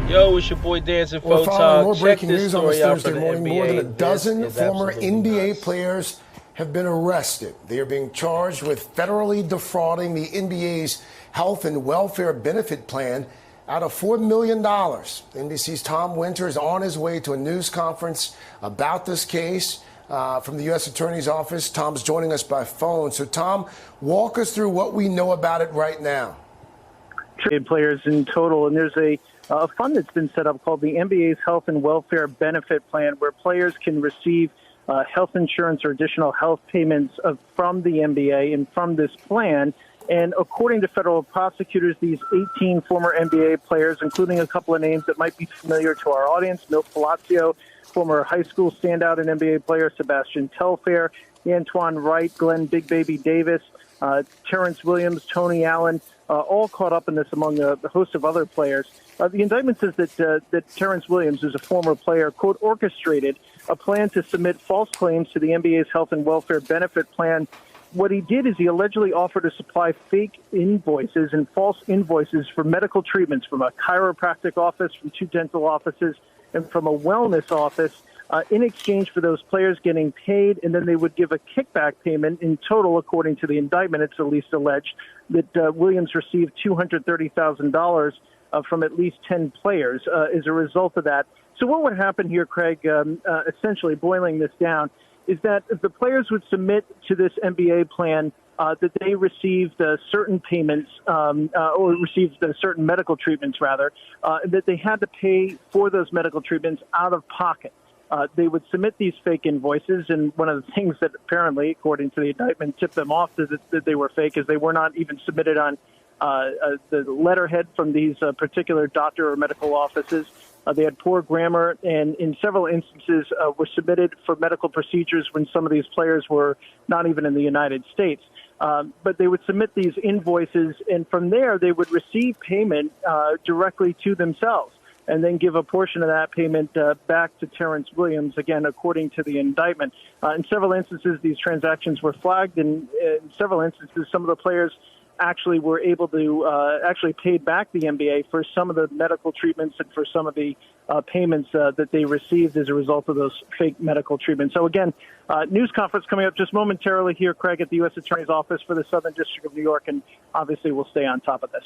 Yo, it's your boy Dancing We're following more Photog. Check breaking this news on this story out Thursday from the morning. More than a NBA. dozen This is former absolutely NBA nuts. players have been arrested. They are being charged with federally defrauding the NBA's health and welfare benefit plan out of $4 million. NBC's Tom Winter is on his way to a news conference about this case from the U.S. Attorney's Office. Tom's joining us by phone. So, Tom, walk us through what we know about it right now. Players in total, and there's a fund that's been set up called the NBA's Health and Welfare Benefit Plan, where players can receive health insurance or additional health payments from the NBA and from this plan. And according to federal prosecutors, these 18 former NBA players, including a couple of names that might be familiar to our audience, Milt Palacio, former high school standout and NBA player Sebastian Telfair, Antoine Wright, Glenn Big Baby Davis, Terrence Williams, Tony Allen, all caught up in this among the host of other players. The indictment says that Terrence Williams, who's a former player, quote, orchestrated a plan to submit false claims to the NBA's Health and Welfare Benefit Plan. What he did is he allegedly offered to supply fake invoices and false invoices for medical treatments from a chiropractic office, from 2 dental offices, and from a wellness office in exchange for those players getting paid, and then they would give a kickback payment. In total, according to the indictment, it's at least alleged that Williams received $230,000 from at least 10 players as a result of that. So what would happen here, Craig, essentially boiling this down, is that if the players would submit to this NBA plan that they received certain payments or received certain medical treatments, rather, that they had to pay for those medical treatments out of pocket. They would submit these fake invoices, and one of the things that apparently, according to the indictment, tipped them off that they were fake is they were not even submitted on the letterhead from these particular doctor or medical offices. They had poor grammar, and in several instances were submitted for medical procedures when some of these players were not even in the United States. But they would submit these invoices, and from there they would receive payment directly to themselves, and then give a portion of that payment back to Terrence Williams, again, according to the indictment. In several instances, these transactions were flagged, and in several instances, some of the players actually were able to actually pay back the NBA for some of the medical treatments and for some of the payments that they received as a result of those fake medical treatments. So, again, news conference coming up just momentarily here, Craig, at the U.S. Attorney's Office for the Southern District of New York, and obviously we'll stay on top of this.